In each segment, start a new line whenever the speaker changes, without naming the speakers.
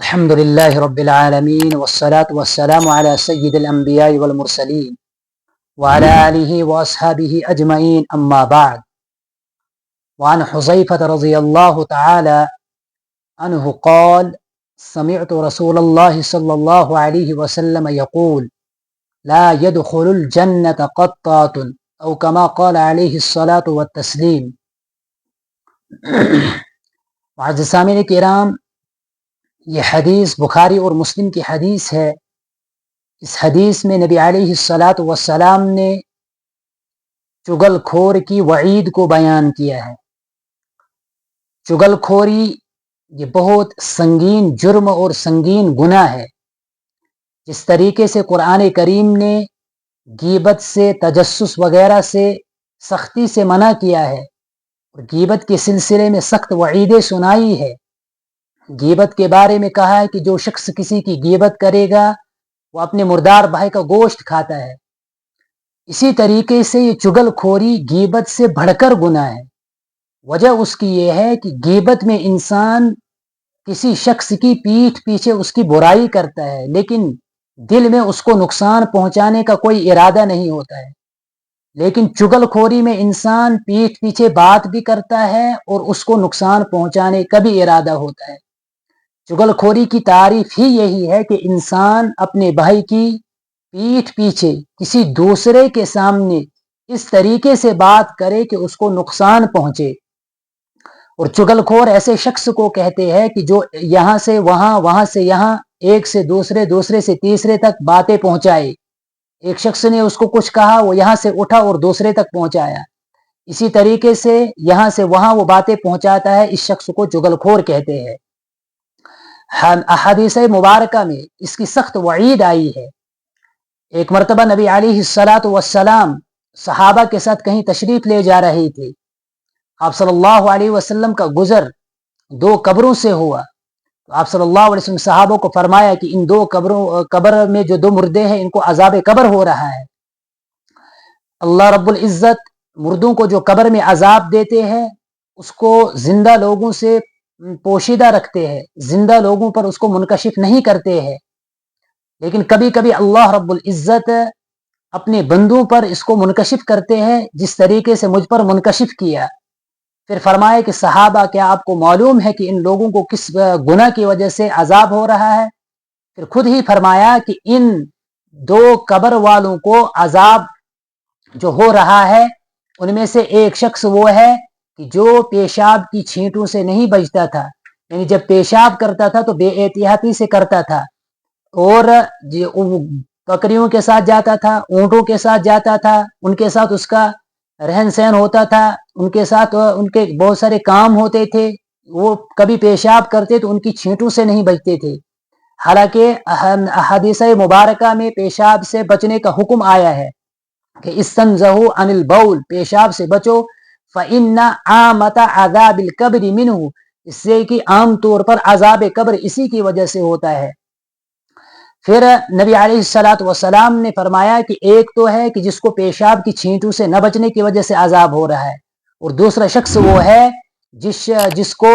الحمد لله رب العالمين والصلاة والسلام على سيد الأنبياء والمرسلين وعلى آله وأصحابه أجمعين أما بعد. وعن حذيفة رضي الله تعالى عنه قال: سمعت رسول الله صلى الله عليه وسلم يقول: لا يدخل الجنة قطات، أو كما قال عليه الصلاة والتسليم. معزز سامعین کرام، یہ حدیث بخاری اور مسلم کی حدیث ہے. اس حدیث میں نبی علیہ الصلاۃ والسلام نے چغل خور کی وعید کو بیان کیا ہے. چغل خوری یہ بہت سنگین جرم اور سنگین گناہ ہے. جس طریقے سے قرآن کریم نے غیبت سے، تجسس وغیرہ سے سختی سے منع کیا ہے اور غیبت کے سلسلے میں سخت وعیدیں سنائی ہے. غیبت کے بارے میں کہا ہے کہ جو شخص کسی کی غیبت کرے گا وہ اپنے مردار بھائی کا گوشت کھاتا ہے. اسی طریقے سے یہ چغل خوری غیبت سے بڑھ کر گناہ ہے. وجہ اس کی یہ ہے کہ غیبت میں انسان کسی شخص کی پیٹھ پیچھے اس کی برائی کرتا ہے، لیکن دل میں اس کو نقصان پہنچانے کا کوئی ارادہ نہیں ہوتا ہے. لیکن چغل خوری میں انسان پیٹھ پیچھے بات بھی کرتا ہے اور اس کو نقصان پہنچانے کا بھی ارادہ ہوتا ہے. چغل خوری کی تعریف ہی یہی ہے کہ انسان اپنے بھائی کی پیٹھ پیچھے کسی دوسرے کے سامنے اس طریقے سے بات کرے کہ اس کو نقصان پہنچے. اور چغل خور ایسے شخص کو کہتے ہیں کہ جو یہاں سے وہاں، وہاں سے یہاں، ایک سے دوسرے، دوسرے سے تیسرے تک باتیں پہنچائے. ایک شخص نے اس کو کچھ کہا، وہ یہاں سے اٹھا اور دوسرے تک پہنچایا. اسی طریقے سے یہاں سے وہاں وہ باتیں پہنچاتا ہے. اس شخص کو چغل خور کہتے ہیں. احادیث مبارکہ میں اس کی سخت وعید آئی ہے. ایک مرتبہ نبی علیہ الصلاۃ والسلام صحابہ کے ساتھ کہیں تشریف لے جا رہے تھے. آپ صلی اللہ علیہ وسلم کا گزر دو قبروں سے ہوا. آپ صلی اللہ علیہ وسلم صحابوں کو فرمایا کہ ان دو قبر میں جو دو مردے ہیں ان کو عذاب قبر ہو رہا ہے. اللہ رب العزت مردوں کو جو قبر میں عذاب دیتے ہیں اس کو زندہ لوگوں سے پوشیدہ رکھتے ہیں، زندہ لوگوں پر اس کو منکشف نہیں کرتے ہیں. لیکن کبھی کبھی اللہ رب العزت اپنے بندوں پر اس کو منکشف کرتے ہیں، جس طریقے سے مجھ پر منکشف کیا. پھر فرمایا کہ صحابہ کیا آپ کو معلوم ہے کہ ان لوگوں کو کس گناہ کی وجہ سے عذاب ہو رہا ہے؟ پھر خود ہی فرمایا کہ ان دو قبر والوں کو عذاب جو ہو رہا ہے ان میں سے ایک شخص وہ ہے کہ جو پیشاب کی چھینٹوں سے نہیں بچتا تھا. یعنی جب پیشاب کرتا تھا تو بے احتیاطی سے کرتا تھا اور بکریوں کے ساتھ جاتا تھا، اونٹوں کے ساتھ جاتا تھا، ان کے ساتھ اس کا رہن سہن ہوتا تھا، ان کے ساتھ ان کے بہت سارے کام ہوتے تھے. وہ کبھی پیشاب کرتے تو ان کی چھینٹوں سے نہیں بچتے تھے. حالانکہ احادیث مبارکہ میں پیشاب سے بچنے کا حکم آیا ہے کہ استنزہوا عن البول، پیشاب سے بچو. فإن عامۃ عذاب القبر منہ، اس سے کہ عام طور پر عذاب قبر اسی کی وجہ سے ہوتا ہے. پھر نبی علیہ الصلاۃ والسلام نے فرمایا کہ ایک تو ہے کہ جس کو پیشاب کی چھینٹوں سے نہ بچنے کی وجہ سے عذاب ہو رہا ہے، اور دوسرا شخص وہ ہے جس کو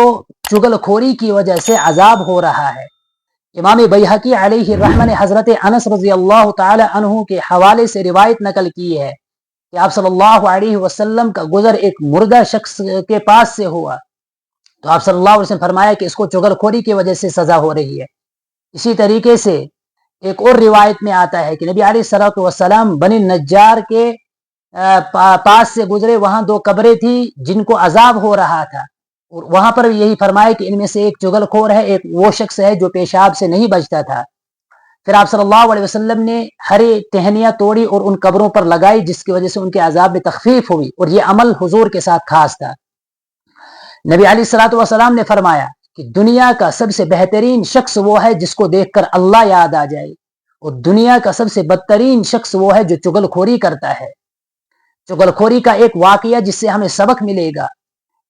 چغل خوری کی وجہ سے عذاب ہو رہا ہے. امام بیہقی علیہ الرحمہ نے حضرت انس رضی اللہ تعالی عنہ کے حوالے سے روایت نقل کی ہے کہ آپ صلی اللہ علیہ وسلم کا گزر ایک مردہ شخص کے پاس سے ہوا تو آپ صلی اللہ علیہ وسلم فرمایا کہ اس کو چغل خوری کی وجہ سے سزا ہو رہی ہے. اسی طریقے سے ایک اور روایت میں آتا ہے کہ نبی علیہ الصلوۃ والسلام بنی نجار کے پاس سے گزرے. وہاں دو قبریں تھیں جن کو عذاب ہو رہا تھا، اور وہاں پر یہی فرمایا کہ ان میں سے ایک چغل خور ہے، ایک وہ شخص ہے جو پیشاب سے نہیں بچتا تھا. پھر آپ صلی اللہ علیہ وسلم نے ہری ٹہنیاں توڑی اور ان قبروں پر لگائی، جس کی وجہ سے ان کے عذاب میں تخفیف ہوئی، اور یہ عمل حضور کے ساتھ خاص تھا. نبی علیہ الصلوۃ والسلام نے فرمایا کہ دنیا کا سب سے بہترین شخص وہ ہے جس کو دیکھ کر اللہ یاد آ جائے، اور دنیا کا سب سے بدترین شخص وہ ہے جو چغل خوری کرتا ہے. چغل خوری کا ایک واقعہ جس سے ہمیں سبق ملے گا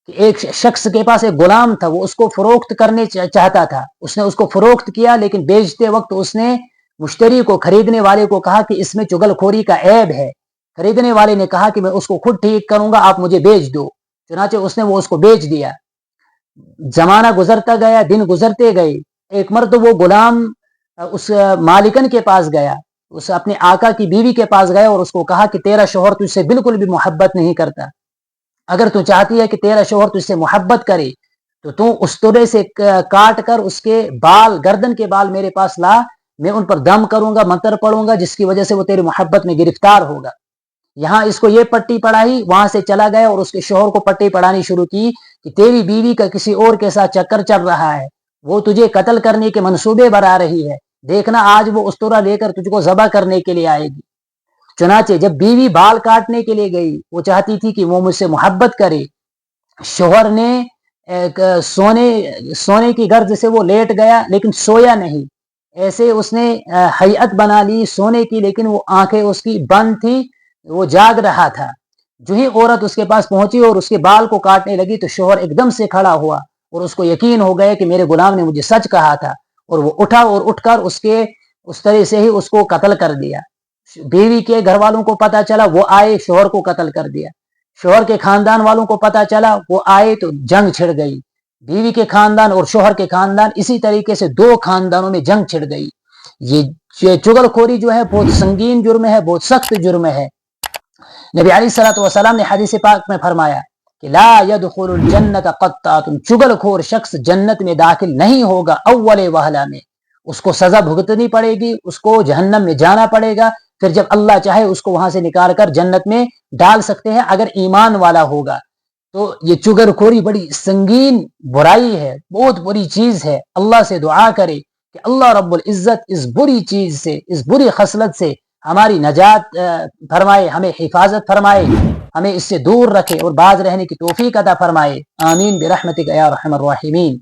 کہ ایک شخص کے پاس ایک غلام تھا، وہ اس کو فروخت کرنے چاہتا تھا. اس نے اس کو فروخت کیا، لیکن بیچتے وقت اس نے مشتری کو، خریدنے والے کو کہا کہ اس میں چغل خوری کا عیب ہے. خریدنے والے نے کہا کہ میں اس کو خود ٹھیک کروں گا، آپ مجھے بیچ دو. چنانچہ اس نے وہ اس کو بیچ دیا. زمانہ گزرتا گیا، دن گزرتے گئے. ایک مرد وہ غلام اس مالکن کے پاس گیا, اس اپنے آقا کی بیوی کے پاس گیا اور اس کو کہا کہ تیرا شوہر تجھ سے بالکل بھی محبت نہیں کرتا, اگر تو چاہتی ہے کہ تیرا شوہر تجھ سے محبت کرے تو استورے سے کاٹ کر اس کے بال, گردن کے بال میرے پاس لا, میں ان پر دم کروں گا, منتر پڑھوں گا, جس کی وجہ سے وہ تیری محبت میں گرفتار ہوگا. یہاں اس کو یہ پٹی پڑھائی, وہاں سے چلا گیا اور اس کے شوہر کو پٹی پڑھانی شروع کی کہ تیری بیوی کا کسی اور کے ساتھ چکر چل رہا ہے, وہ تجھے قتل کرنے کے منصوبے بنا رہی ہے, دیکھنا آج وہ استورا لے کر تجھ کو ذبح کرنے کے لیے آئے گی. چنانچہ جب بیوی بال کاٹنے کے لیے گئی, وہ چاہتی تھی کہ وہ مجھ سے محبت کرے, شوہر نے سونے کی غرض سے وہ لیٹ گیا لیکن سویا نہیں, ایسے اس نے ہیئت بنا لی سونے کی, لیکن وہ آنکھیں اس کی بند تھی, وہ جاگ رہا تھا. جو ہی عورت اس کے پاس پہنچی اور اس کے بال کو کاٹنے لگی تو شوہر ایک دم سے کھڑا ہوا اور اس کو یقین ہو گیا کہ میرے غلام نے مجھے سچ کہا تھا, اور وہ اٹھا اور اٹھ کر اس طرح سے ہی اس کو قتل کر دیا. بیوی کے گھر والوں کو پتا چلا, وہ آئے, شوہر کو قتل کر دیا. شوہر کے خاندان والوں کو پتا چلا, وہ آئے تو جنگ چھڑ گئی. بیوی کے خاندان اور شوہر کے خاندان, اسی طریقے سے دو خاندانوں میں جنگ چھڑ گئی. یہ چغل خوری جو ہے بہت سنگین جرم ہے, بہت سخت جرم ہے. نبی علیہ الصلوۃ والسلام نے حدیث پاک میں فرمایا کہ لا يدخل الجنت قطات, چغل خور شخص جنت میں داخل نہیں ہوگا اول وہلہ میں, اس کو سزا بھگتنی پڑے گی, اس کو جہنم میں جانا پڑے گا, پھر جب اللہ چاہے اس کو وہاں سے نکال کر جنت میں ڈال سکتے ہیں اگر ایمان والا ہوگا. تو یہ چغل خوری بڑی سنگین برائی ہے, بہت بری چیز ہے. اللہ سے دعا کرے کہ اللہ رب العزت اس بری چیز سے, اس بری خصلت سے ہماری نجات فرمائے, ہمیں حفاظت فرمائے, ہمیں اس سے دور رکھے اور باز رہنے کی توفیق عطا فرمائے. آمین برحمتک یا ارحم الراحمین.